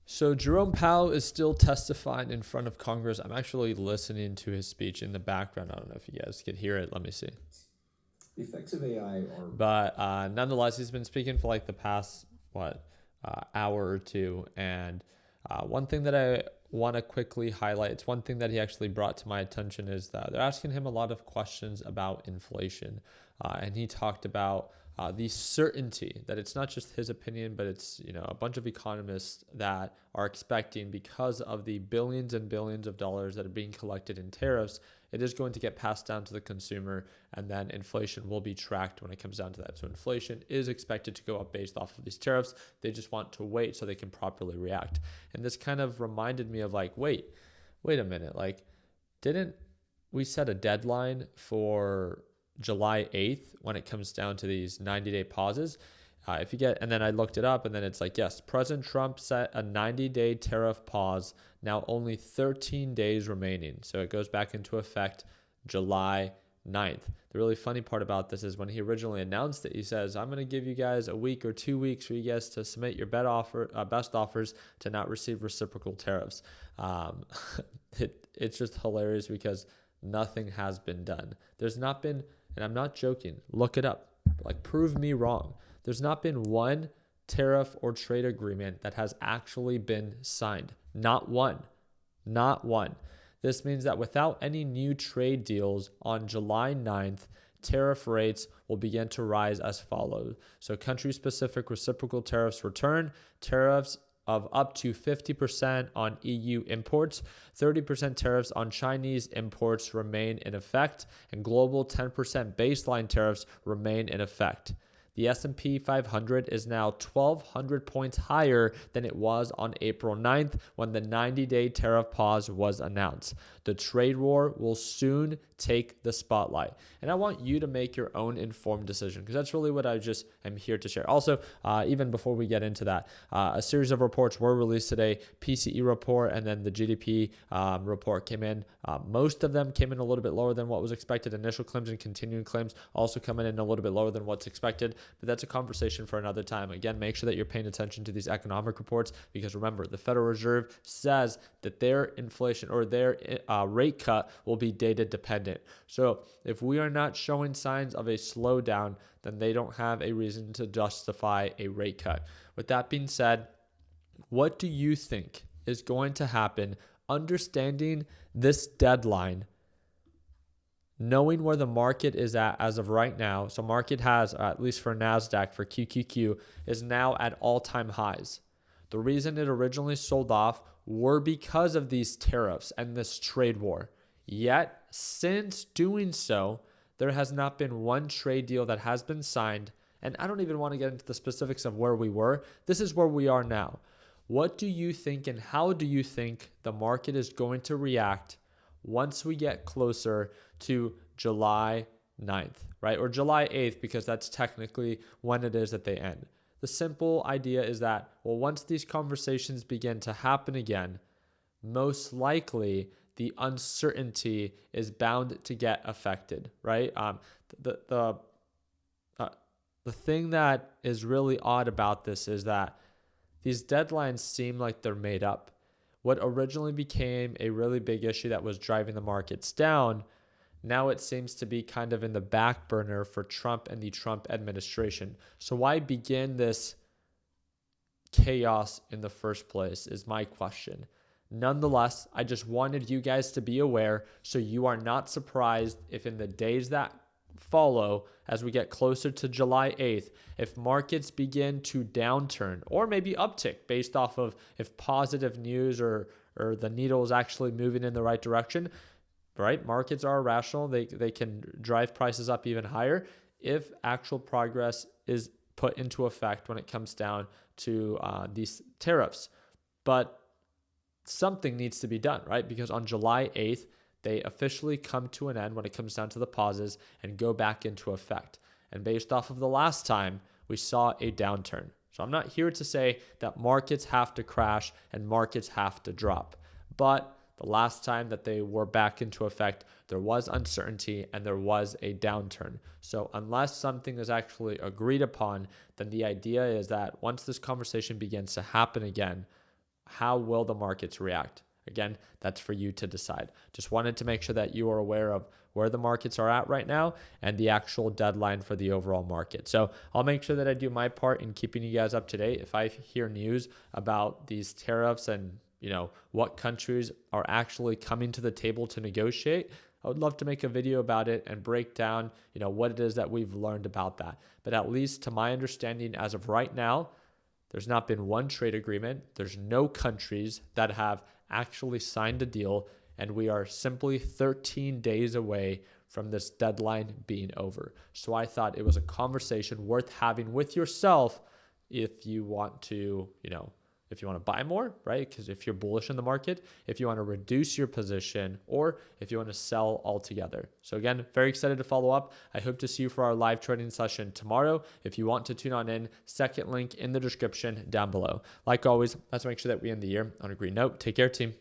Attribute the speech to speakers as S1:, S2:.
S1: So Jerome Powell is still testifying in front of Congress. I'm actually listening to his speech in the background. I don't know if you guys could hear it. Let me see.
S2: The effects of AI are.
S1: But nonetheless, he's been speaking for like the past, hour or two. And one thing that I want to quickly highlight, it's one thing that he actually brought to my attention, is that they're asking him a lot of questions about inflation. And he talked about the certainty that it's not just his opinion, but it's a bunch of economists that are expecting, because of the billions and billions of dollars that are being collected in tariffs, it is going to get passed down to the consumer, and then inflation will be tracked when it comes down to that. So inflation is expected to go up based off of these tariffs. They just want to wait so they can properly react. And this kind of reminded me of wait a minute, didn't we set a deadline for July 8th when it comes down to these 90-day pauses? And then I looked it up, and then it's yes, President Trump set a 90-day tariff pause, now only 13 days remaining. So it goes back into effect July 9th. The really funny part about this is when he originally announced it, he says, I'm going to give you guys a week or 2 weeks for you guys to submit your best offers to not receive reciprocal tariffs. It's just hilarious because nothing has been done. There's not been, and I'm not joking, look it up, prove me wrong. There's not been one tariff or trade agreement that has actually been signed. Not one. Not one. This means that without any new trade deals on July 9th, tariff rates will begin to rise as follows. So country-specific reciprocal tariffs return. Tariffs of up to 50% on EU imports, 30% tariffs on Chinese imports remain in effect, and global 10% baseline tariffs remain in effect. The S&P 500 is now 1,200 points higher than it was on April 9th when the 90-day tariff pause was announced. The trade war will soon take the spotlight. And I want you to make your own informed decision, because that's really what I just am here to share. Also, even before we get into that, a series of reports were released today. PCE report and then the GDP report came in. Most of them came in a little bit lower than what was expected. Initial claims and continuing claims also coming in a little bit lower than what's expected. But that's a conversation for another time. Again, make sure that you're paying attention to these economic reports, because remember, the Federal Reserve says that their inflation or their rate cut will be data dependent. So if we are not showing signs of a slowdown, then they don't have a reason to justify a rate cut. With that being said, what do you think is going to happen, understanding this deadline, knowing where the market is at as of right now? So market has, at least for NASDAQ, for QQQ, is now at all-time highs. The reason it originally sold off were because of these tariffs and this trade war. Yet, since doing so, there has not been one trade deal that has been signed. And I don't even want to get into the specifics of where we were. This is where we are now. What do you think, and how do you think the market is going to react once we get closer to July 9th, right? Or July 8th, because that's technically when it is that they end. The simple idea is that, once these conversations begin to happen again, most likely the uncertainty is bound to get affected, right? The thing that is really odd about this is that these deadlines seem like they're made up. What originally became a really big issue that was driving the markets down, now it seems to be kind of in the back burner for Trump and the Trump administration. So why begin this chaos in the first place is my question. Nonetheless, I just wanted you guys to be aware so you are not surprised if in the days that follow, as we get closer to July 8th, if markets begin to downturn or maybe uptick based off of if positive news or the needle is actually moving in the right direction, right? Markets are irrational. They can drive prices up even higher if actual progress is put into effect when it comes down to these tariffs. But something needs to be done, right? Because on July 8th, they officially come to an end when it comes down to the pauses and go back into effect. And based off of the last time, we saw a downturn. So I'm not here to say that markets have to crash and markets have to drop. But the last time that they were back into effect, there was uncertainty and there was a downturn. So unless something is actually agreed upon, then the idea is that once this conversation begins to happen again, how will the markets react? Again, that's for you to decide. Just wanted to make sure that you are aware of where the markets are at right now and the actual deadline for the overall market. So I'll make sure that I do my part in keeping you guys up to date. If I hear news about these tariffs and what countries are actually coming to the table to negotiate, I would love to make a video about it and break down, what it is that we've learned about that. But at least to my understanding, as of right now, there's not been one trade agreement. There's no countries that have actually signed a deal, and we are simply 13 days away from this deadline being over. So I thought it was a conversation worth having with yourself if you want to, if you want to buy more, right? Because if you're bullish in the market, if you want to reduce your position, or if you want to sell altogether. So again, very excited to follow up. I hope to see you for our live trading session tomorrow. If you want to tune on in, second link in the description down below. Like always, let's make sure that we end the year on a green note. Take care, team.